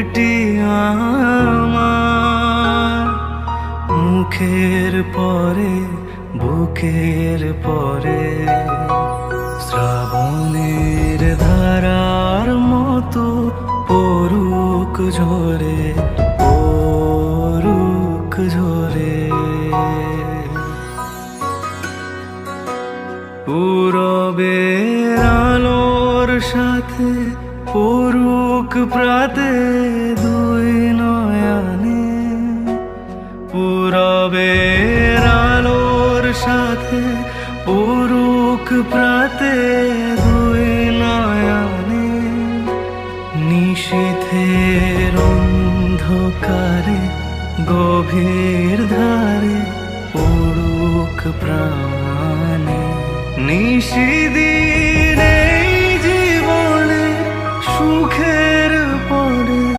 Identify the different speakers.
Speaker 1: বুকটি আমার, মুখের পরে বুকের পরে শ্রাবণের ধারার মতো পড়ুক ঝরে, পড়ুক ঝরে। পূরবের আলোর সাথে পড়ুক প্রাতে দুই নয়নে, পূরবের আলোর সাথে পড়ুক প্রাতে দুই নয়নে। নিশীথের অন্ধকারে গভীর ধারে পড়ুক প্রাণে। নিশিদিন এই জীবনে সুখে